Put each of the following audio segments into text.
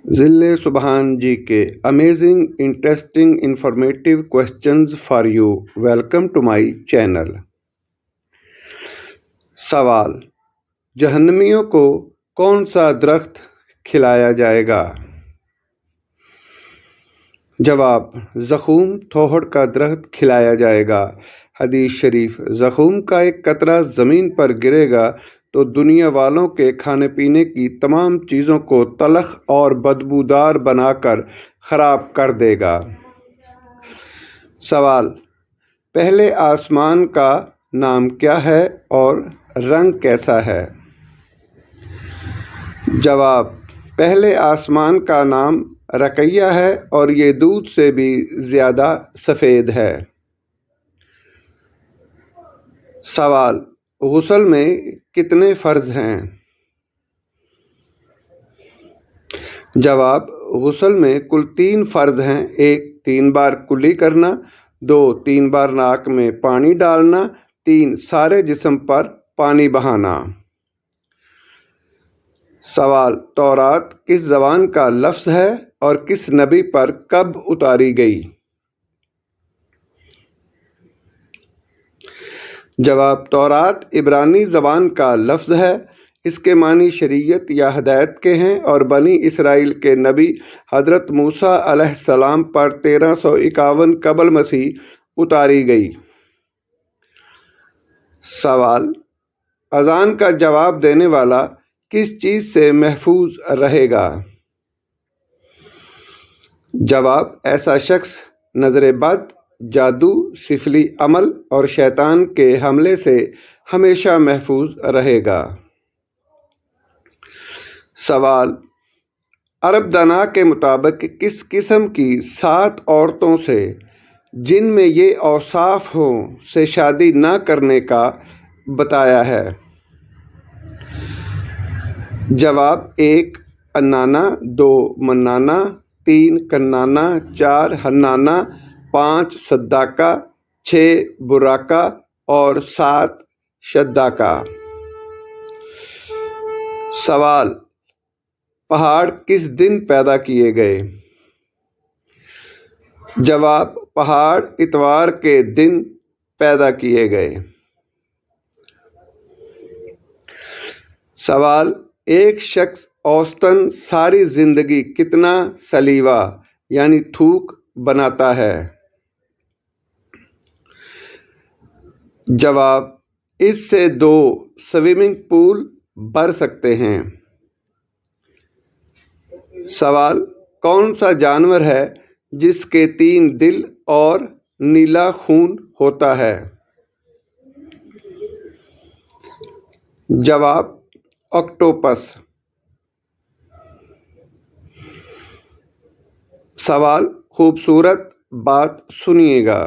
ज़िले सुबहान जी के amazing interesting informative questions for you. Welcome to my channel. सवाल: जहन्नमियों को कौन सा दरख्त खिलाया जाएगा? जवाब: ज़क़ूम थोहड़ का दरख्त खिलाया जाएगा। हदीस शरीफ: ज़क़ूम का एक कतरा ज़मीन पर गिरेगा तो दुनिया वालों के खाने पीने की तमाम चीज़ों को तलख और बदबूदार बनाकर ख़राब कर देगा। सवाल: पहले आसमान का नाम क्या है और रंग कैसा है? जवाब: पहले आसमान का नाम रकैया है और ये दूध से भी ज़्यादा सफ़ेद है। सवाल: गुस्ल में कितने फ़र्ज़ हैं? जवाब: गुस्ल में कुल 3 फ़र्ज़ हैं। 1. 3 बार कुल्ली करना। 2. 3 बार नाक में पानी डालना। 3. सारे जिस्म पर पानी बहाना। सवाल: तौरात किस ज़बान का लफ्ज़ है और किस नबी पर कब उतारी गई? जवाब: तौरात इब्रानी ज़बान का लफ्ज़ है। इसके मानी शरीयत या हदायत के हैं और बनी इसराइल के नबी हज़रत मूसा अलैहिस्सलाम पर 1351 क़ब्ल मसीह उतारी गई। सवाल: अज़ान का जवाब देने वाला किस चीज़ से महफूज रहेगा? जवाब: ऐसा शख्स नज़र बद, जादू, सिफली अमल और शैतान के हमले से हमेशा महफूज रहेगा। सवाल: अरब दाना के मुताबिक किस किस्म की 7 औरतों से जिनमें ये औसाफ हों से शादी न करने का बताया है? जवाब: 1. अन्नाना, 2. मन्नाना, 3. कन्नाना, 4. हन्नाना, 5. सद्दाका, 6. बुराका और 7. शद्दाका। सवाल: पहाड़ किस दिन पैदा किए गए? जवाब: पहाड़ इतवार के दिन पैदा किए गए। सवाल: एक शख्स औसतन सारी जिंदगी कितना सलीवा यानी थूक बनाता है? जवाब: इससे 2 स्विमिंग पूल भर सकते हैं। सवाल: कौन सा जानवर है जिसके 3 दिल और नीला खून होता है? जवाब: ऑक्टोपस। सवाल: खूबसूरत बात सुनिएगा।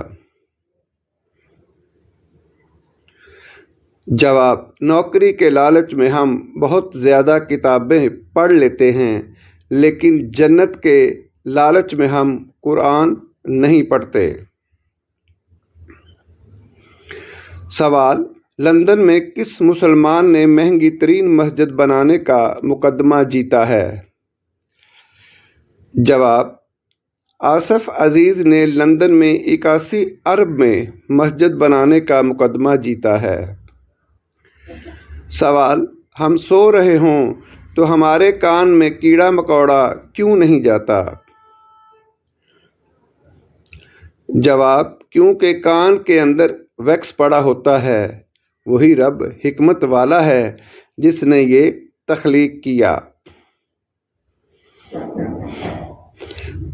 जवाब: नौकरी के लालच में हम बहुत ज़्यादा किताबें पढ़ लेते हैं, लेकिन जन्नत के लालच में हम कुरान नहीं पढ़ते। सवाल: लंदन में किस मुसलमान ने महंगी तरीन मस्जिद बनाने का मुकदमा जीता है? जवाब: आसफ अजीज़ ने लंदन में 81 अरब में मस्जिद बनाने का मुकदमा जीता है। सवाल: हम सो रहे हों तो हमारे कान में कीड़ा मकोड़ा क्यों नहीं जाता? जवाब: क्योंकि कान के अंदर वैक्स पड़ा होता है। वही रब हिकमत वाला है जिसने ये तख्लीक किया।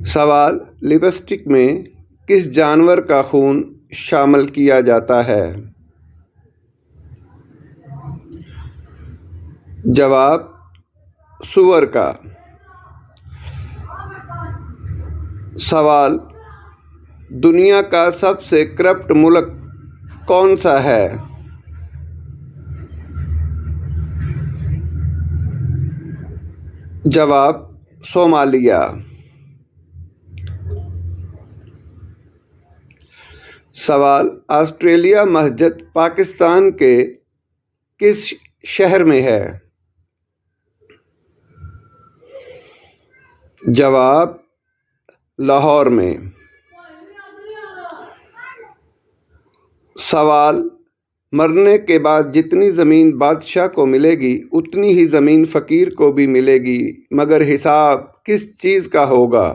सवाल: लिपस्टिक में किस जानवर का खून शामिल किया जाता है? जवाब: सूअर का। सवाल: दुनिया का सबसे करप्ट मुल्क कौन सा है? जवाब: सोमालिया। सवाल: ऑस्ट्रेलिया मस्जिद पाकिस्तान के किस शहर में है? جواب: لاہور میں۔ سوال: مرنے کے بعد جتنی زمین بادشاہ کو ملے گی اتنی ہی زمین فقیر کو بھی ملے گی، مگر حساب کس چیز کا ہوگا؟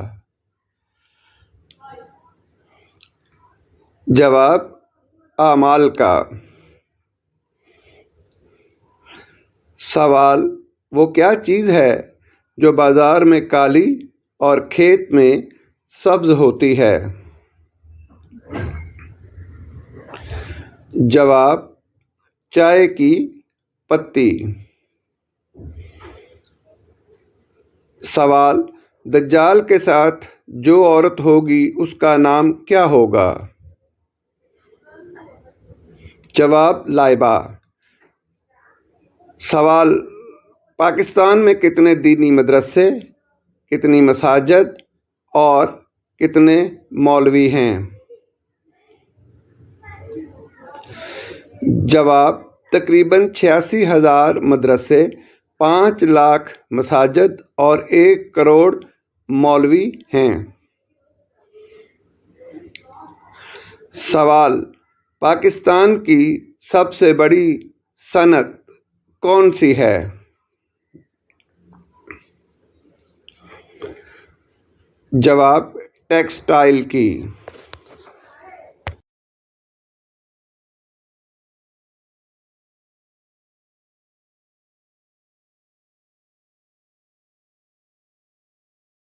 جواب: اعمال کا۔ سوال: وہ کیا چیز ہے جو بازار میں کالی اور کھیت میں سبز ہوتی ہے؟ جواب: چائے کی پتی۔ سوال: دجال کے ساتھ جو عورت ہوگی اس کا نام کیا ہوگا؟ جواب: لائبہ۔ سوال: پاکستان میں کتنے دینی مدرسے، کتنی مساجد اور کتنے مولوی ہیں؟ جواب: تقریباً 86,000 مدرسے، 5 لاکھ مساجد اور 1 کروڑ مولوی ہیں۔ سوال: پاکستان کی سب سے بڑی صنعت کون سی ہے؟ جواب: ٹیکسٹائل کی۔